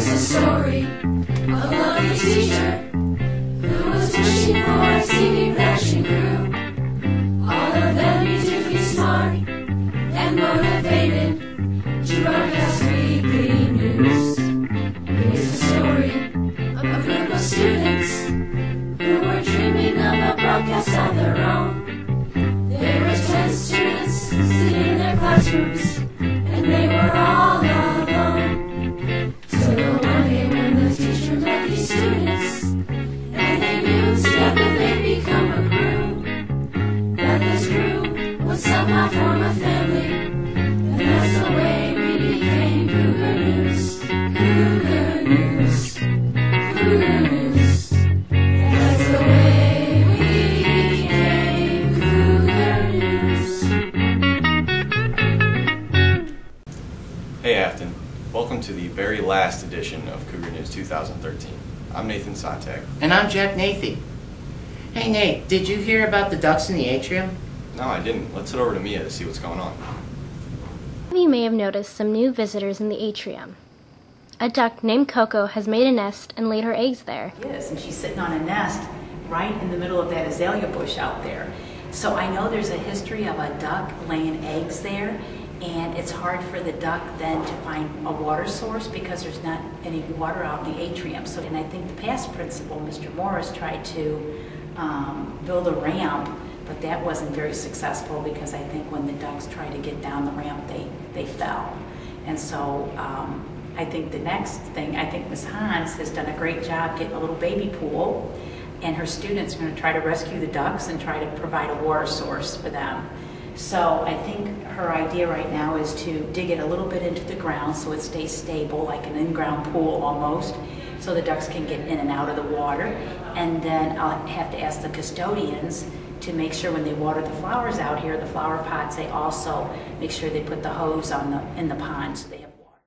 Here's the story of a lovely teacher who was wishing for a singing passion crew. All of them need to be smart and motivated to broadcast weekly news. Here's the story of a group of students who were dreaming of a broadcast of their own. There were 10 students sitting in their classrooms, and they were all alone. Till one day when the teacher met these students, and they knew together they'd become a crew. That this crew would somehow form a family, and that's the way we became Cougar News. Cougar News. Cougar News. That's the way we became Cougar News. Hey Afton, welcome to the very last edition of Cougar News 2013. I'm Nathan Sonntag. And I'm Jack Nathy. Hey Nate, did you hear about the ducks in the atrium? No, I didn't. Let's head over to Mia to see what's going on. You may have noticed some new visitors in the atrium. A duck named Coco has made a nest and laid her eggs there. Yes, and she's sitting on a nest right in the middle of that azalea bush out there. So I know there's a history of a duck laying eggs there, and it's hard for the duck then to find a water source because there's not any water out in the atrium. So, and I think the past principal, Mr. Morris, tried to build a ramp, but that wasn't very successful because I think when the ducks tried to get down the ramp, they fell. And so I think the next thing, I think Ms. Hans has done a great job getting a little baby pool, and her students are going to try to rescue the ducks and try to provide a water source for them. So I think her idea right now is to dig it a little bit into the ground so it stays stable, like an in-ground pool almost, so the ducks can get in and out of the water. And then I'll have to ask the custodians to make sure when they water the flowers out here, the flower pots, they also make sure they put the hose in the pond so they have water.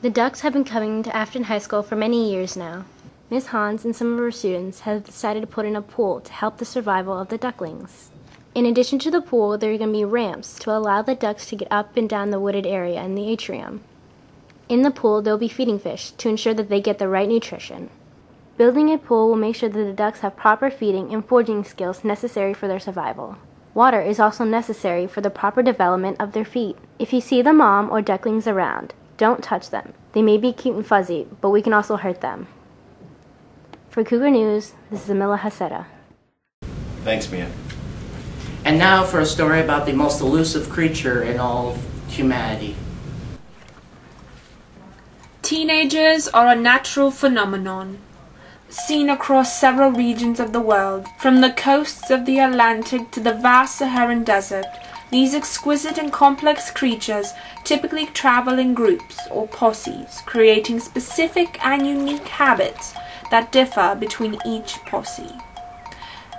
The ducks have been coming to Afton High School for many years now. Ms. Hans and some of her students have decided to put in a pool to help the survival of the ducklings. In addition to the pool, there are going to be ramps to allow the ducks to get up and down the wooded area in the atrium. In the pool, they'll be feeding fish to ensure that they get the right nutrition. Building a pool will make sure that the ducks have proper feeding and foraging skills necessary for their survival. Water is also necessary for the proper development of their feet. If you see the mom or ducklings around, don't touch them. They may be cute and fuzzy, but we can also hurt them. For Cougar News, this is Amila Haseda. Thanks, Mia. And now for a story about the most elusive creature in all of humanity. Teenagers are a natural phenomenon, seen across several regions of the world, from the coasts of the Atlantic to the vast Saharan desert. These exquisite and complex creatures typically travel in groups or posses, creating specific and unique habits that differ between each posse.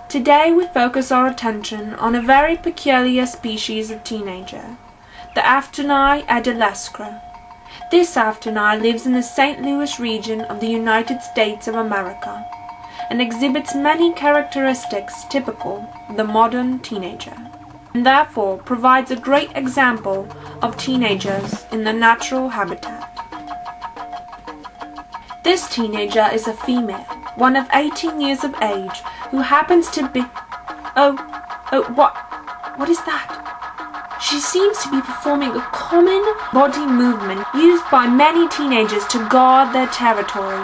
Today we focus our attention on a very peculiar species of teenager, the Aftoni adolescens. This Aftoni lives in the St. Louis region of the United States of America and exhibits many characteristics typical of the modern teenager, and therefore provides a great example of teenagers in their natural habitat. This teenager is a female, one of 18 years of age, who happens to be... What is that? She seems to be performing a common body movement used by many teenagers to guard their territory.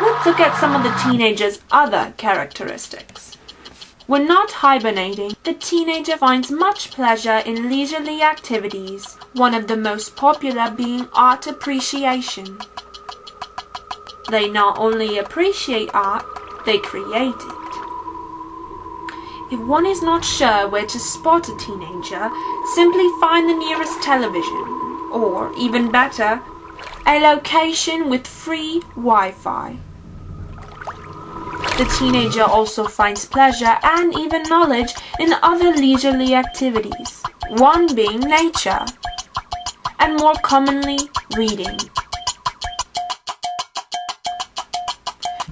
Let's look at some of the teenager's other characteristics. When not hibernating, the teenager finds much pleasure in leisurely activities, one of the most popular being art appreciation. They not only appreciate art, they create it. If one is not sure where to spot a teenager, simply find the nearest television, or, even better, a location with free Wi-Fi. The teenager also finds pleasure and even knowledge in other leisurely activities, one being nature, and more commonly, reading.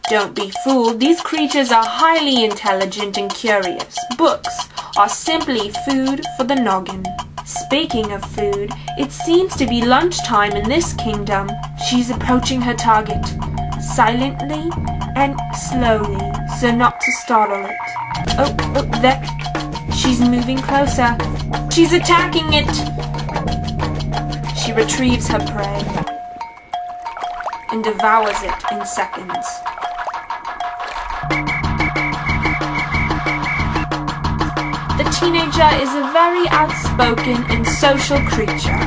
Don't be fooled, these creatures are highly intelligent and curious. Books are simply food for the noggin. Speaking of food, it seems to be lunchtime in this kingdom. She's approaching her target, silently and slowly, so not to startle it. Oh, there. She's moving closer. She's attacking it. She retrieves her prey and devours it in seconds. The teenager is a very outspoken and social creature,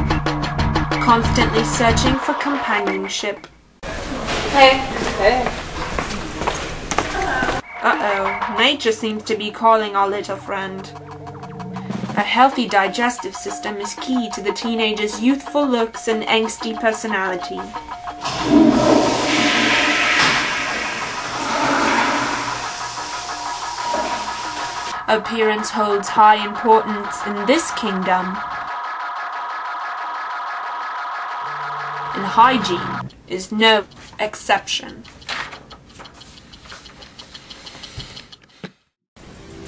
constantly searching for companionship. Hey. Hey. Uh-oh, nature seems to be calling our little friend. A healthy digestive system is key to the teenager's youthful looks and angsty personality. Appearance holds high importance in this kingdom, and hygiene is no exception.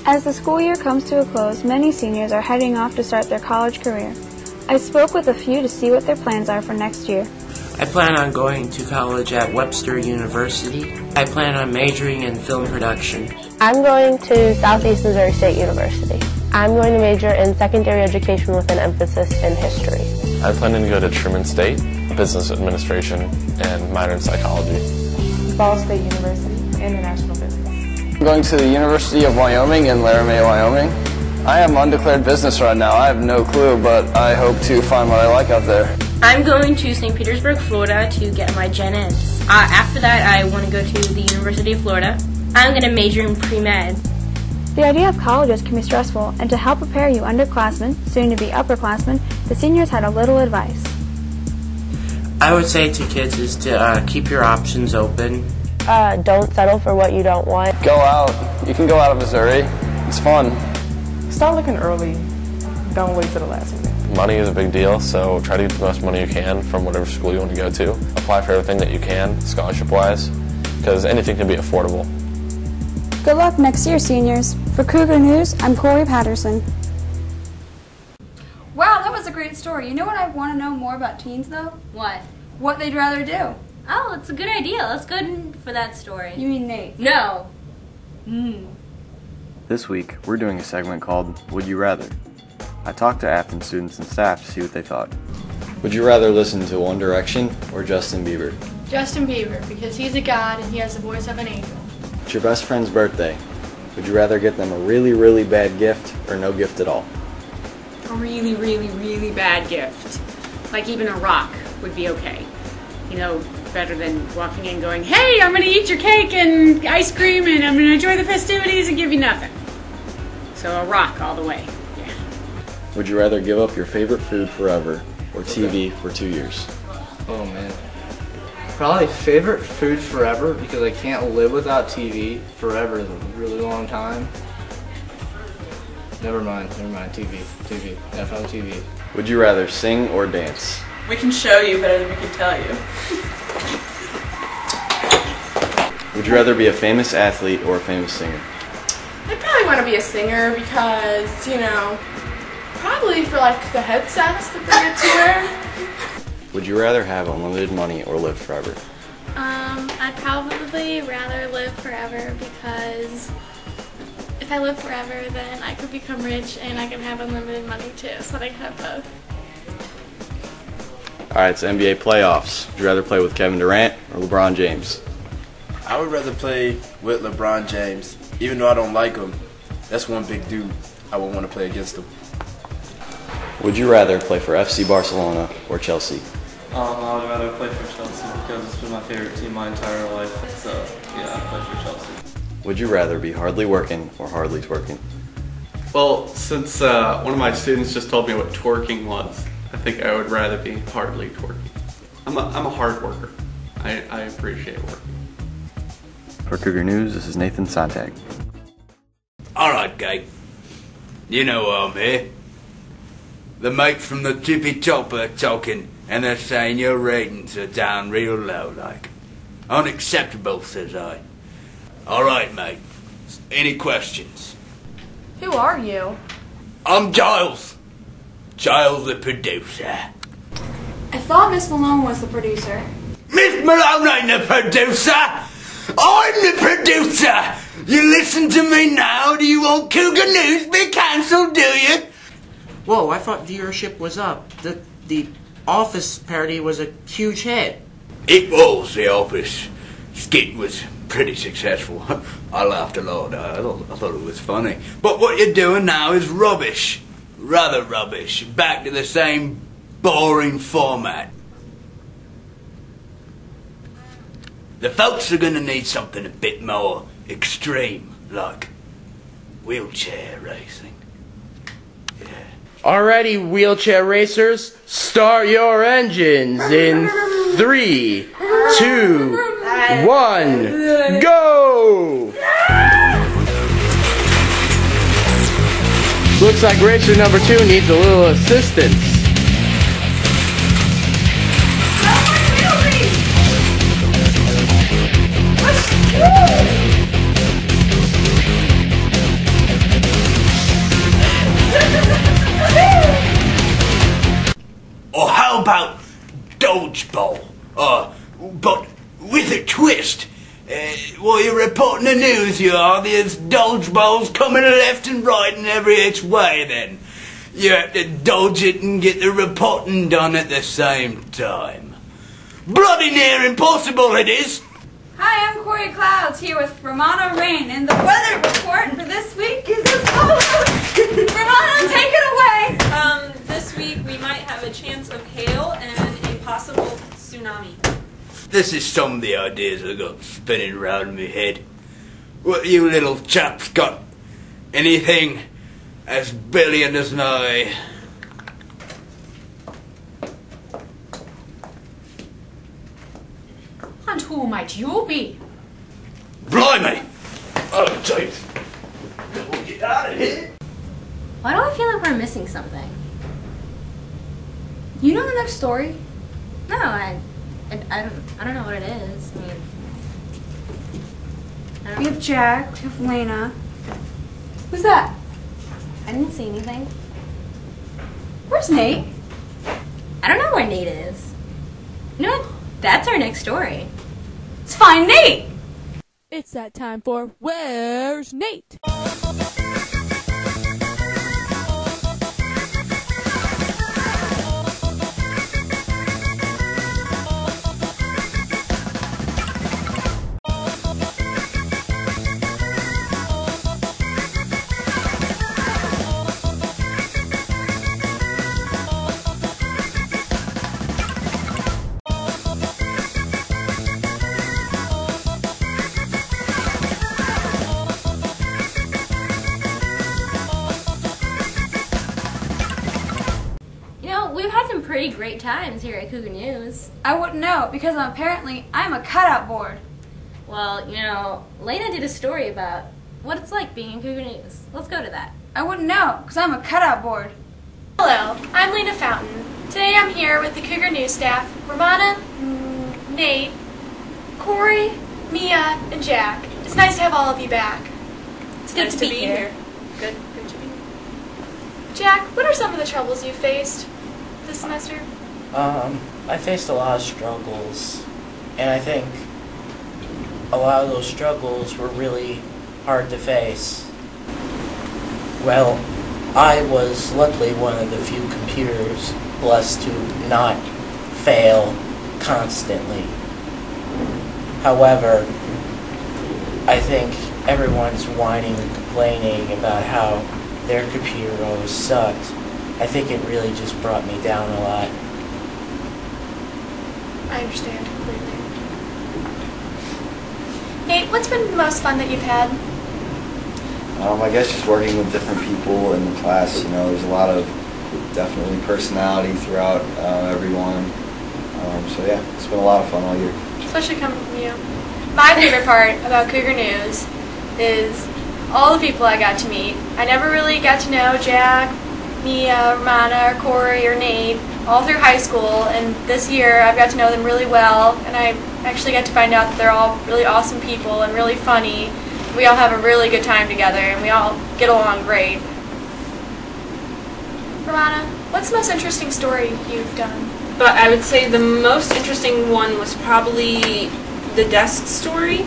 As the school year comes to a close, many seniors are heading off to start their college career. I spoke with a few to see what their plans are for next year. I plan on going to college at Webster University. I plan on majoring in film production. I'm going to Southeast Missouri State University. I'm going to major in secondary education with an emphasis in history. I'm planning to go to Truman State, business administration, and minor in psychology. Ball State University, international business. I'm going to the University of Wyoming in Laramie, Wyoming. I am undeclared business right now. I have no clue, but I hope to find what I like out there. I'm going to St. Petersburg, Florida to get my Gen Eds. After that, I want to go to the University of Florida. I'm going to major in pre-med. The idea of colleges can be stressful, and to help prepare you underclassmen, soon to be upperclassmen, the seniors had a little advice. I would say to kids is to keep your options open. Don't settle for what you don't want. Go out. You can go out of Missouri. It's fun. Start looking early. Don't wait till the last minute. Money is a big deal, so try to get the most money you can from whatever school you want to go to. Apply for everything that you can, scholarship-wise, because anything can be affordable. Good luck next year, seniors. For Cougar News, I'm Corey Patterson. Wow, that was a great story. You know what I want to know more about teens, though? What? What they'd rather do. Oh, it's a good idea. Let's go for that story. You mean Nate? No. This week, we're doing a segment called Would You Rather? I talked to Afton students and staff to see what they thought. Would you rather listen to One Direction or Justin Bieber? Justin Bieber, because he's a god and he has the voice of an angel. It's your best friend's birthday. Would you rather get them a really, really bad gift or no gift at all? A really, really, really bad gift. Like even a rock would be okay. You know, better than walking in going, hey, I'm going to eat your cake and ice cream and I'm going to enjoy the festivities and give you nothing. So a rock all the way. Yeah. Would you rather give up your favorite food forever or TV for 2 years? Oh man. Probably favorite food forever because I can't live without TV. Forever is a really long time. Never mind. TV. Definitely TV. Would you rather sing or dance? We can show you better than we can tell you. Would you rather be a famous athlete or a famous singer? I probably want to be a singer because, you know, probably for like the headsets that they get to wear. Would you rather have unlimited money or live forever? I'd probably rather live forever because if I live forever, then I could become rich and I can have unlimited money too, so that I can have both. Alright, it's NBA playoffs. Would you rather play with Kevin Durant or LeBron James? I would rather play with LeBron James. Even though I don't like him, that's one big dude I would want to play against him. Would you rather play for FC Barcelona or Chelsea? I would rather play for Chelsea because it's been my favorite team my entire life. So, yeah, I'd play for Chelsea. Would you rather be hardly working or hardly twerking? Well, since one of my students just told me what twerking was, I think I would rather be hardly twerking. I'm a hard worker. I appreciate working. For Cougar News, this is Nathan Sontag. Alright, Kate. You know why I'm here. The mates from the tippy top are talking, and they're saying your ratings are down real low, like. Unacceptable, says I. Alright, mate. Any questions? Who are you? I'm Giles. Giles the producer. I thought Miss Malone was the producer. Miss Malone ain't the producer! I'm the producer! You listen to me now? Do you want Cougar News be cancelled, do you? Whoa, I thought viewership was up. The Office parody was a huge hit. It was. The Office skit was pretty successful. I laughed a lot. I thought it was funny. But what you're doing now is rubbish. Rather rubbish. Back to the same boring format. The folks are going to need something a bit more extreme, like wheelchair racing. Alrighty, wheelchair racers, start your engines in 3, 2, 1, go! Looks like racer number 2 needs a little assistance. Or how about dodgeball? But with a twist. While you're reporting the news, you are. There's dodgeballs coming left and right and every which way then. You have to dodge it and get the reporting done at the same time. Bloody near impossible it is. Hi, I'm Corey Clouds here with Romano Rain, and the weather report for this week is as follows. Romano, take it away. This week we might have a chance of hail and a possible tsunami. This is some of the ideas I got spinning around in my head. What you little chaps got? Anything as brilliant as I? And who might you be? Blimey! Oh, James. We'll get out of here. Why do I feel like we're missing something? You know the next story? No, I don't know what it is. I mean, We have Jack, we have Lena. Who's that? I didn't see anything. Where's Nate? I don't know where Nate is. You know what? That's our next story. Let's find Nate! It's that time for Where's Nate? We've had some pretty great times here at Cougar News. I wouldn't know, because apparently I'm a cutout board. Well, you know, Lena did a story about what it's like being in Cougar News. Let's go to that. I wouldn't know, because I'm a cutout board. Hello, I'm Lena Fountain. Today I'm here with the Cougar News staff, Romana, Nate, Corey, Mia, and Jack. It's nice to have all of you back. It's good to be here. Good to be here. Jack, what are some of the troubles you've faced this semester? I faced a lot of struggles, and I think a lot of those struggles were really hard to face. Well, I was luckily one of the few computers blessed to not fail constantly. However, I think everyone's whining and complaining about how their computer always sucked. I think it really just brought me down a lot. I understand completely. Nate, what's been the most fun that you've had? I guess just working with different people in the class. You know, there's a lot of definitely personality throughout everyone. So yeah, it's been a lot of fun all year. Especially coming from you. My favorite part about Cougar News is all the people I got to meet. I never really got to know Jack, Mia, Romana, or Corey, or Nate all through high school, and this year I've got to know them really well, and I actually got to find out that they're all really awesome people and really funny. We all have a really good time together, and we all get along great. Romana, What's the most interesting story you've done? But I would say the most interesting one was probably the desk story,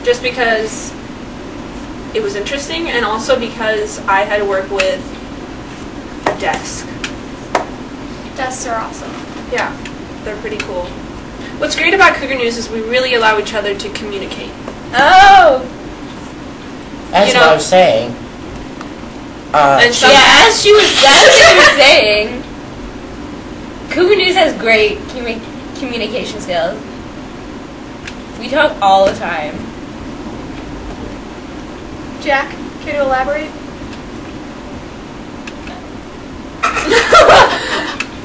just because it was interesting and also because I had to work with a desk. Desks are awesome. Yeah, they're pretty cool. What's great about Cougar News is we really allow each other to communicate. Oh! That's what I was saying. As she was saying, Cougar News has great communication skills. We talk all the time. Jack, care to elaborate?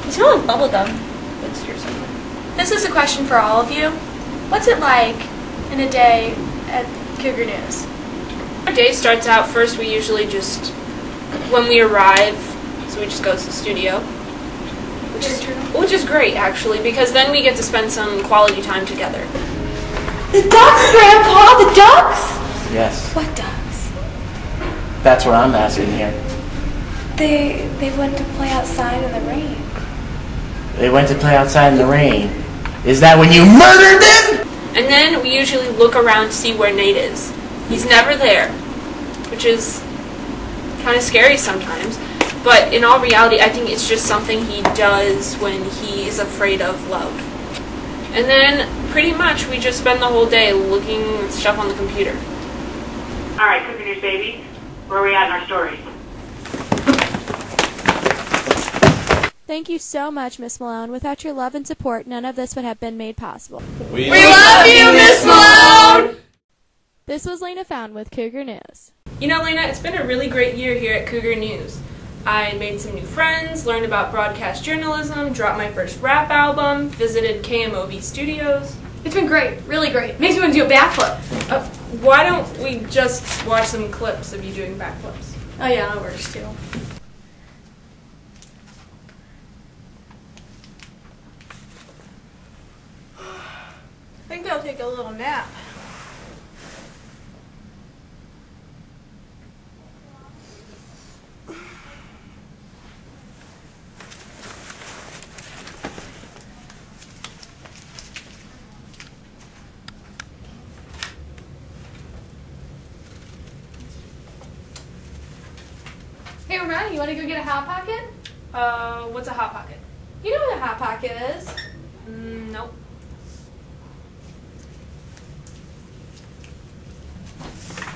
You smell like bubblegum. What's your second? This is a question for all of you. What's it like in a day at Cougar News? Our day starts out first, we usually just, when we arrive, so we just go to the studio. Which is great, actually, because then we get to spend some quality time together. The ducks, Grandpa! The ducks? Yes. What ducks? That's what I'm asking here. They went to play outside in the rain. They went to play outside in the rain. Is that when you murdered them? And then we usually look around to see where Nate is. He's never there, which is kind of scary sometimes. But in all reality, I think it's just something he does when he is afraid of love. And then pretty much we just spend the whole day looking at stuff on the computer. All right, Cougar News baby, where are we at in our stories? Thank you so much, Miss Malone. Without your love and support, none of this would have been made possible. We love you, Miss Malone! This was Lena Found with Cougar News. You know, Lena, it's been a really great year here at Cougar News. I made some new friends, learned about broadcast journalism, dropped my first rap album, visited KMOV studios. It's been great, really great. Makes me want to do a backflip. Why don't we just watch some clips of you doing backflips? Oh yeah, that works too. I think I'll take a little nap. Hey, Romana, you want to go get a Hot Pocket? What's a Hot Pocket? You know what a Hot Pocket is. Nope.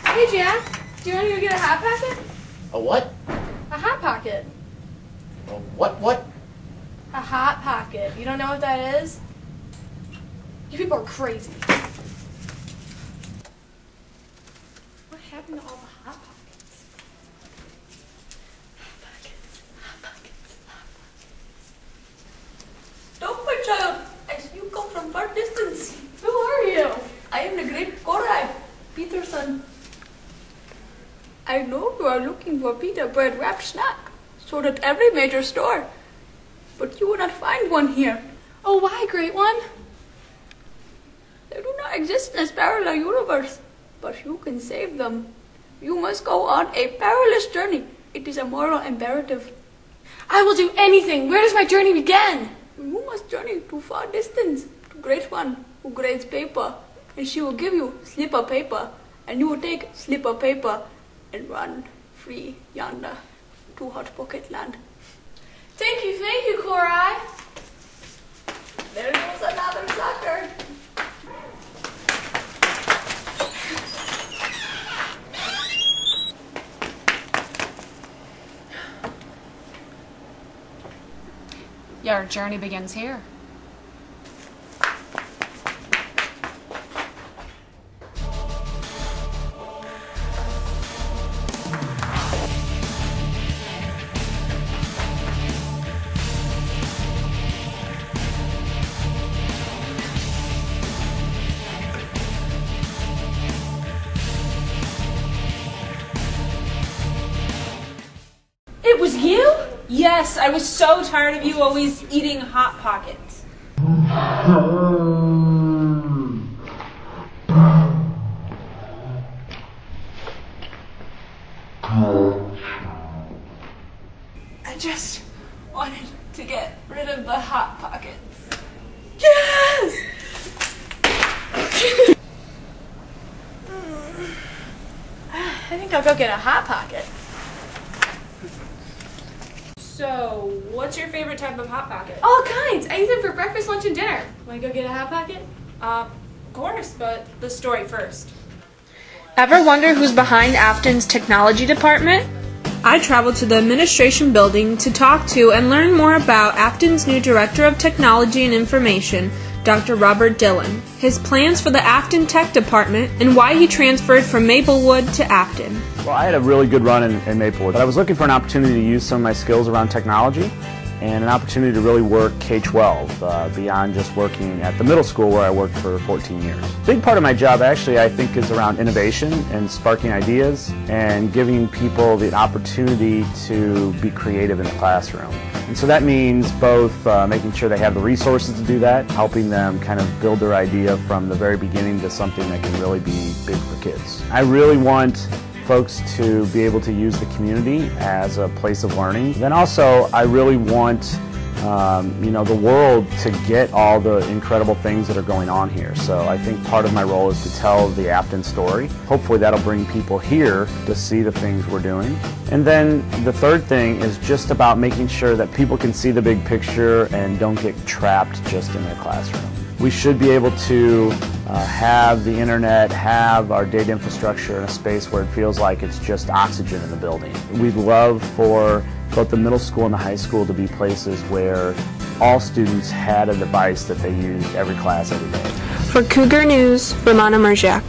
Hey, Jack, do you want to go get a Hot Pocket? A what? A Hot Pocket. A what? A Hot Pocket. You don't know what that is? You people are crazy. What happened to all the Hot Pockets? Hot Pockets. Hot Pockets. Hot Pockets. Don't, my child. I see you come from far distance. Who are you? I am the great Korai, Peter's son. I know you are looking for pita bread wrapped snack, sold at every major store. But you will not find one here. Oh, why, great one? They do not exist in this parallel universe, but you can save them. You must go on a perilous journey. It is a moral imperative. I will do anything. Where does my journey begin? You must journey to far distance, to great one who grades paper, and she will give you slip of paper, and you will take slip of paper and run free yonder to Hot Pocket Land. Thank you, Korai. There goes another sucker. Your journey begins here. It was you? Yes, I was so tired of you always eating Hot Pockets. I just wanted think I'll go get a Hot Pocket. So, what's your favorite type of Hot Pocket? All kinds. I eat them for breakfast, lunch, and dinner. Want to go get a Hot Pocket? Of course, but the story first. Ever wonder who's behind Afton's technology department? I traveled to the administration building to talk to and learn more about Afton's new Director of Technology and Information, Dr. Robert Dillon, his plans for the Afton Tech Department, and why he transferred from Maplewood to Afton. Well, I had a really good run in Maplewood, but I was looking for an opportunity to use some of my skills around technology and an opportunity to really work K-12 beyond just working at the middle school where I worked for 14 years. A big part of my job actually I think is around innovation and sparking ideas and giving people the opportunity to be creative in the classroom. And so that means both making sure they have the resources to do that, helping them kind of build their idea from the very beginning to something that can really be big for kids. I really want folks to be able to use the community as a place of learning. Then also, I really want the world to get all the incredible things that are going on here. So I think part of my role is to tell the Afton story. Hopefully that'll bring people here to see the things we're doing. And then the third thing is just about making sure that people can see the big picture and don't get trapped just in their classroom. We should be able to have the internet, have our data infrastructure in a space where it feels like it's just oxygen in the building. We'd love for both the middle school and the high school to be places where all students had a device that they used every class, every day. For Cougar News, Romana Marjak.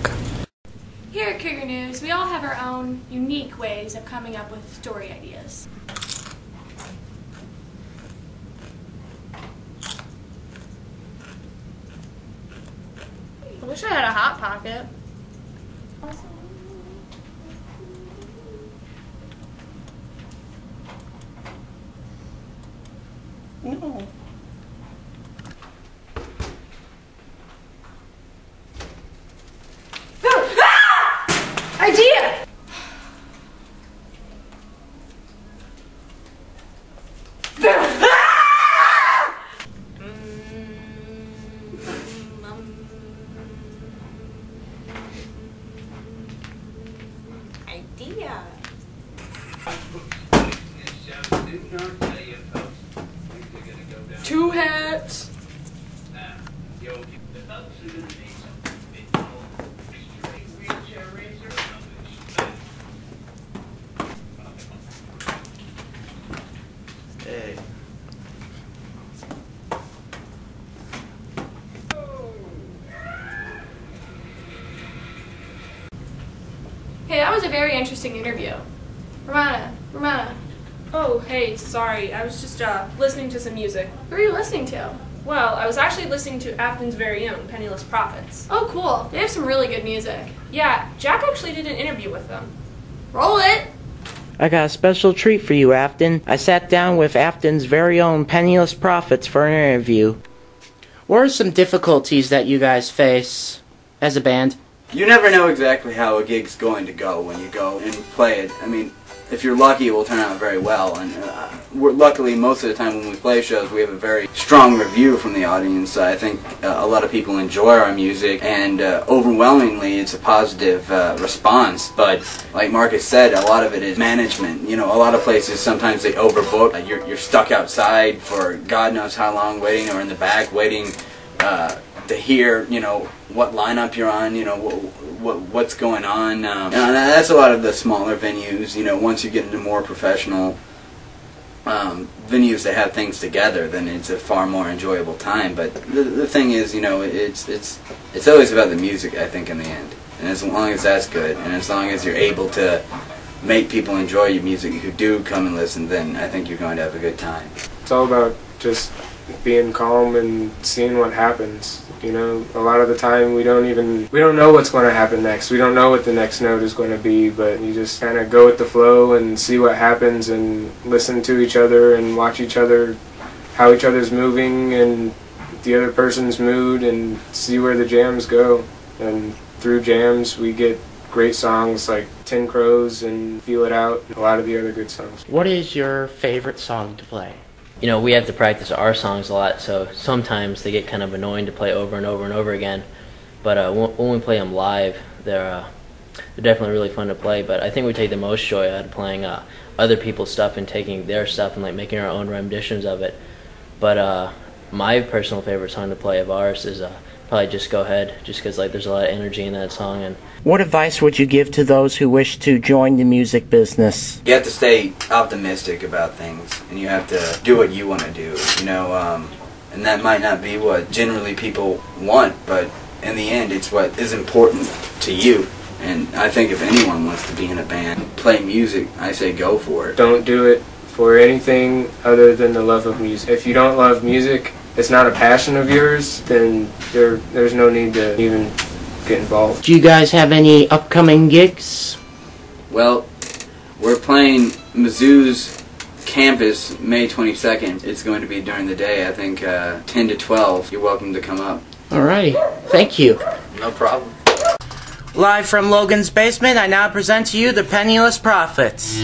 Here at Cougar News, we all have our own unique ways of coming up with story ideas. I wish I had a Hot Pocket. No. Idea! Idea. Two hats. Hey. Hey, that was a very interesting interview. Romana. Oh, hey, sorry. I was just listening to some music. Who are you listening to? Well, I was actually listening to Afton's very own, Penniless Prophets. Oh, cool. They have some really good music. Yeah, Jack actually did an interview with them. Roll it! I got a special treat for you, Afton. I sat down with Afton's very own Penniless Prophets for an interview. What are some difficulties that you guys face as a band? You never know exactly how a gig's going to go when you go and play it. I mean, if you're lucky, it will turn out very well. And luckily, most of the time when we play shows, we have a very strong review from the audience. I think a lot of people enjoy our music, and overwhelmingly, it's a positive response. But like Marcus said, a lot of it is management. You know, a lot of places, sometimes they overbook. You're stuck outside for God knows how long waiting, or in the back waiting to hear, you know, what lineup you're on, you know, what's going on. And that's a lot of the smaller venues. You know, once you get into more professional venues that have things together, then it's a far more enjoyable time. But the thing is, you know, it's always about the music, I think, in the end. And as long as that's good, and as long as you're able to make people enjoy your music who do come and listen, then I think you're going to have a good time. It's all about just being calm and seeing what happens. You know, a lot of the time we don't know what's going to happen next. We don't know what the next note is going to be, but you just kind of go with the flow and see what happens and listen to each other and watch each other, how each other's moving and the other person's mood, and see where the jams go. And through jams we get great songs like Tin Crows and Feel It Out, and a lot of the other good songs. What is your favorite song to play? You know, we have to practice our songs a lot, so sometimes they get kind of annoying to play over and over and over again. But when we play them live, they're they're definitely really fun to play. But I think we take the most joy out of playing other people's stuff and taking their stuff and like making our own renditions of it. But my personal favorite song to play of ours is probably Just Go Ahead, just because like there's a lot of energy in that song. And what advice would you give to those who wish to join the music business? You have to stay optimistic about things, and you have to do what you want to do, you know, and that might not be what generally people want, but in the end it's what is important to you. And I think if anyone wants to be in a band, play music, I say go for it. Don't do it for anything other than the love of music. If you don't love music, it's not a passion of yours, then there's no need to even get involved. Do you guys have any upcoming gigs? Well, we're playing Mizzou's campus May 22nd. It's going to be during the day, I think 10 to 12. You're welcome to come up. Alrighty, thank you. No problem. Live from Logan's basement, I now present to you the Penniless Prophets.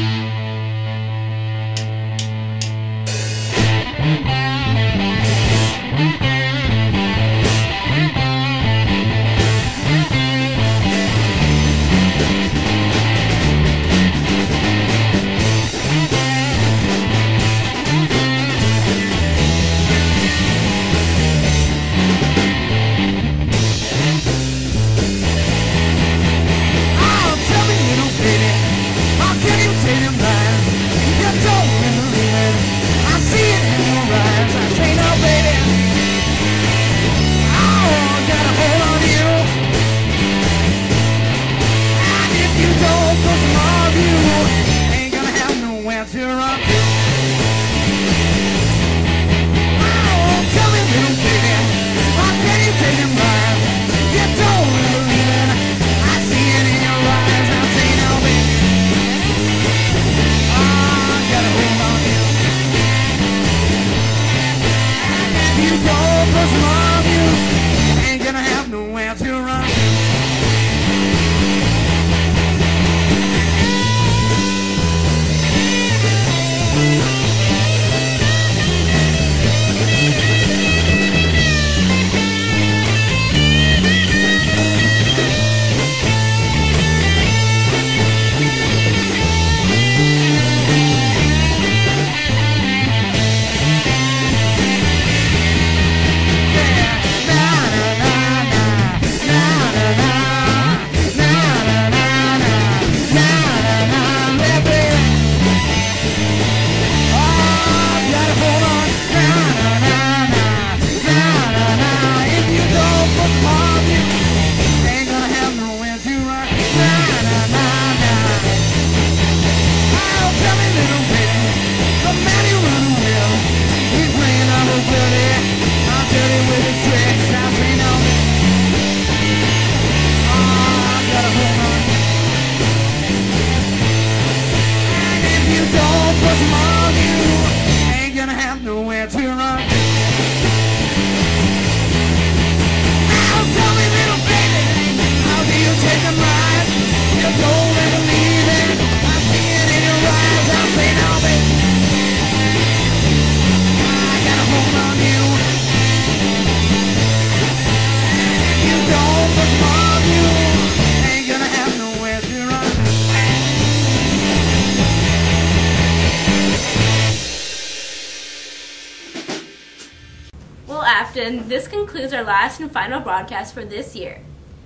Afton, this concludes our last and final broadcast for this year.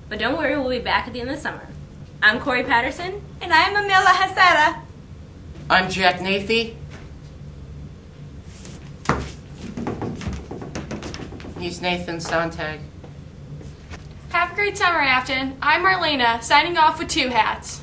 But don't worry, we'll be back at the end of the summer. I'm Corey Patterson. And I'm Amila Hasera. I'm Jack Nathy. He's Nathan Sontag. Have a great summer, Afton. I'm Marlena, signing off with 2 hats.